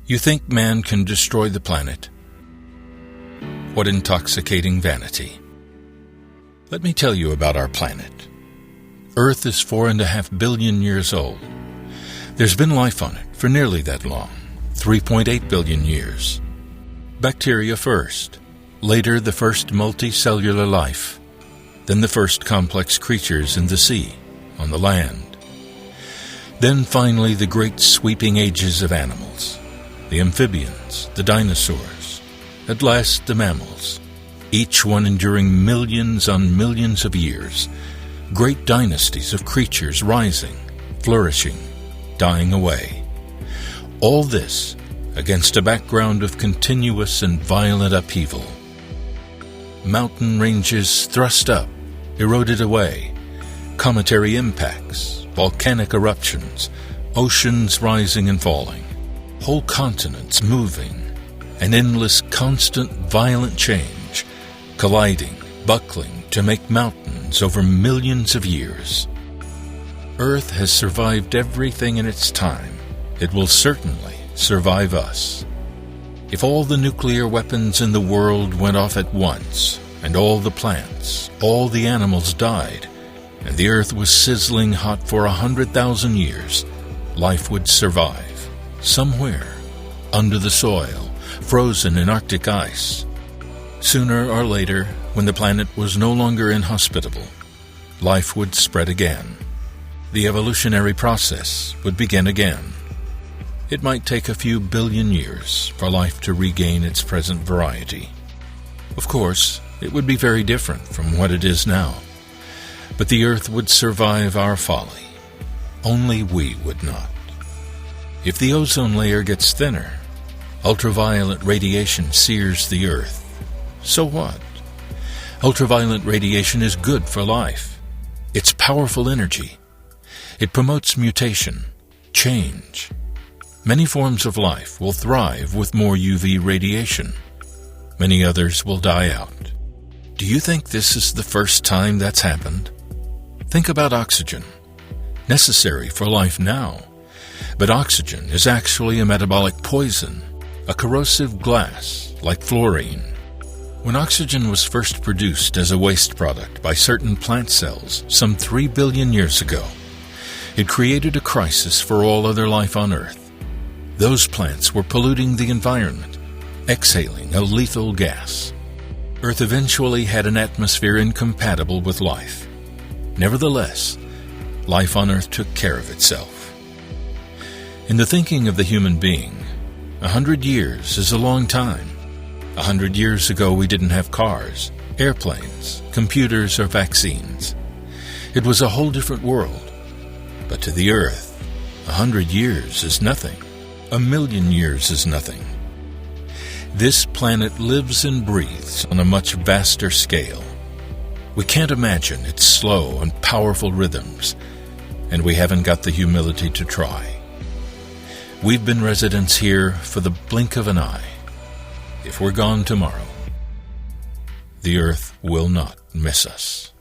You think man can destroy the planet? What intoxicating vanity. Let me tell you about our planet. Earth is 4.5 billion years old. There's been life on it for nearly that long, 3.8 billion years. Bacteria first, later the first multicellular life, then the first complex creatures in the sea, on the land. Then finally the great sweeping ages of animals, the amphibians, the dinosaurs, at last the mammals, each one enduring millions on millions of years, great dynasties of creatures rising, flourishing, dying away. All this against a background of continuous and violent upheaval. Mountain ranges thrust up, eroded away, cometary impacts, volcanic eruptions, oceans rising and falling, whole continents moving, an endless, constant, violent change, colliding, buckling to make mountains over millions of years. Earth has survived everything in its time. It will certainly survive us. If all the nuclear weapons in the world went off at once, and all the plants, all the animals died, and the earth was sizzling hot for 100,000 years, life would survive, somewhere, under the soil, frozen in Arctic ice. Sooner or later, when the planet was no longer inhospitable, life would spread again. The evolutionary process would begin again. It might take a few billion years for life to regain its present variety. Of course, it would be very different from what it is now. But the earth would survive our folly. Only we would not. If the ozone layer gets thinner, ultraviolet radiation sears the earth. So what? Ultraviolet radiation is good for life. It's powerful energy. It promotes mutation, change. Many forms of life will thrive with more UV radiation. Many others will die out. Do you think this is the first time that's happened? Think about oxygen. Necessary for life now. But oxygen is actually a metabolic poison, a corrosive gas like fluorine. When oxygen was first produced as a waste product by certain plant cells some 3 billion years ago, it created a crisis for all other life on Earth. Those plants were polluting the environment, exhaling a lethal gas. Earth eventually had an atmosphere incompatible with life. Nevertheless, life on Earth took care of itself. In the thinking of the human being, 100 years is a long time. 100 years ago we didn't have cars, airplanes, computers, or vaccines. It was a whole different world. But to the Earth, 100 years is nothing. 1,000,000 years is nothing. This planet lives and breathes on a much vaster scale. We can't imagine its slow and powerful rhythms, and we haven't got the humility to try. We've been residents here for the blink of an eye. If we're gone tomorrow, the Earth will not miss us.